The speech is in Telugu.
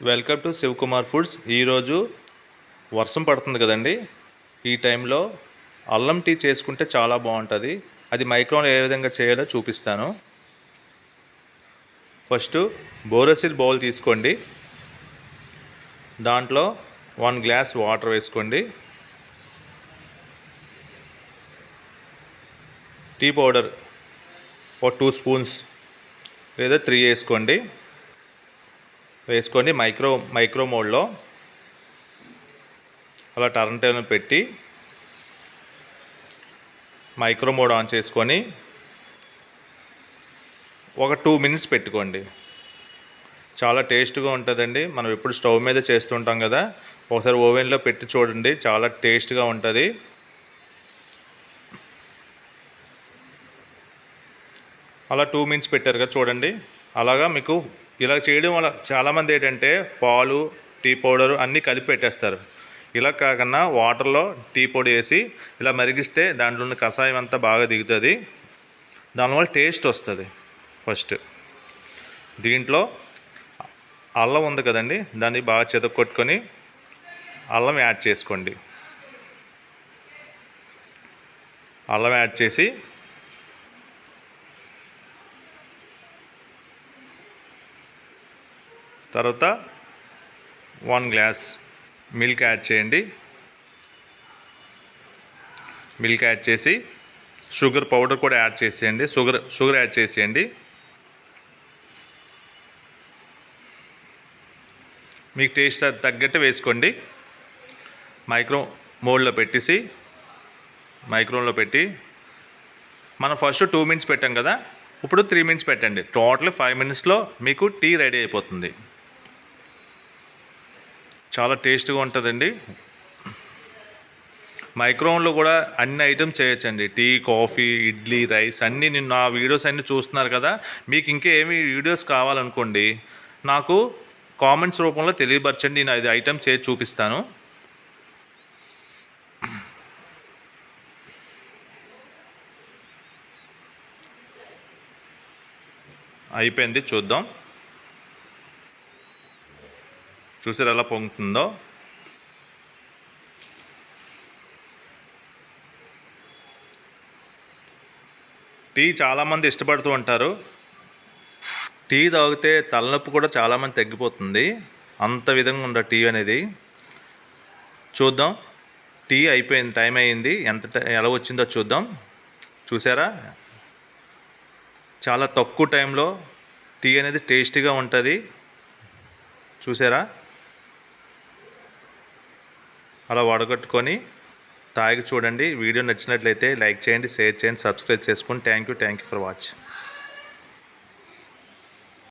Welcome to Shivakumar foods. ఈరోజు వర్షం పడుతుంది కదండి. ఈ టైంలో అల్లం టీ చేసుకుంటే చాలా బాగుంటుంది. అది మైక్రోవేవ్లో ఏ విధంగా చేయాలో చూపిస్తాను. ఫస్ట్ బోరోసిల్ బౌల్ తీసుకోండి. దాంట్లో 1 గ్లాస్ వాటర్ వేసుకోండి. టీ పౌడర్ ఒక 2 స్పూన్స్ లేదా 3 వేసుకోండి. వేసుకొని మైక్రో మోడ్లో అలా టర్న్ టేబుల్ పెట్టి మైక్రో మోడ్ ఆన్ చేసుకొని ఒక 2 మినిట్స్ పెట్టుకోండి. చాలా టేస్ట్గా ఉంటుందండి. మనం ఎప్పుడు స్టవ్ మీద చేస్తుంటాం కదా, ఒకసారి ఓవెన్లో పెట్టి చూడండి, చాలా టేస్ట్గా ఉంటుంది. అలా 2 మినిట్స్ పెట్టారు కదా చూడండి. అలాగా మీకు ఇలా చేయడం వల్ల చాలామంది ఏంటంటే పాలు, టీ పౌడరు అన్నీ కలిపి పెట్టేస్తారు. ఇలా కాకుండా వాటర్లో టీ పొడి వేసి ఇలా మరిగిస్తే దాంట్లో ఉన్న కషాయం అంతా బాగా దిగుతుంది. దానివల్ల టేస్ట్ వస్తుంది. ఫస్ట్ దీంట్లో అల్లం ఉంది కదండి, దాన్ని బాగా చెదకొట్టుకొని అల్లం యాడ్ చేసుకోండి. అల్లం యాడ్ చేసి తర్వాత 1 గ్లాస్ మిల్క్ యాడ్ చేయండి. మిల్క్ యాడ్ చేసి షుగర్ పౌడర్ కూడా యాడ్ చేసేయండి. షుగర్ యాడ్ చేసేయండి. మీకు టేస్ట్ తగ్గట్టు వేసుకోండి. మైక్రోవేవ్లో పెట్టి మనం ఫస్ట్ 2 మినిట్స్ పెట్టాం కదా, ఇప్పుడు 3 మినిట్స్ పెట్టండి. టోటల్ 5 మినిట్స్లో మీకు టీ రెడీ అయిపోతుంది. చాలా టేస్ట్గా ఉంటుందండి. మైక్రోవేవ్లో కూడా అన్ని ఐటమ్స్ చేయొచ్చండి. టీ, కాఫీ, ఇడ్లీ, రైస్ అన్నీ. నేను నా వీడియోస్ అన్నీ చూస్తున్నారు కదా, మీకు ఇంకా ఏమి వీడియోస్ కావాలనుకోండి నాకు కామెంట్స్ రూపంలో తెలియపరచండి. నేను 5 ఐటమ్స్ చేసి చూపిస్తాను. అయిపోయింది, చూద్దాం. చూసారు ఎలా పొంగుతుందో. టీ చాలామంది ఇష్టపడుతూ ఉంటారు. టీ తాగితే తలనొప్పి కూడా చాలామంది తగ్గిపోతుంది. అంత విధంగా ఉండ టీ అనేది. చూద్దాం. టీ అయిపోయింది, టైం అయింది. ఎలా వచ్చిందో చూద్దాం. చూసారా, చాలా తక్కువ టైంలో టీ అనేది టేస్టీగా ఉంటుంది. చూసారా, అలా వడగట్టుకొని తాగి చూడండి. వీడియో నచ్చినట్లయితే లైక్ చేయండి, షేర్ చేయండి, సబ్స్క్రైబ్ చేసుకోండి. Thank you for watch.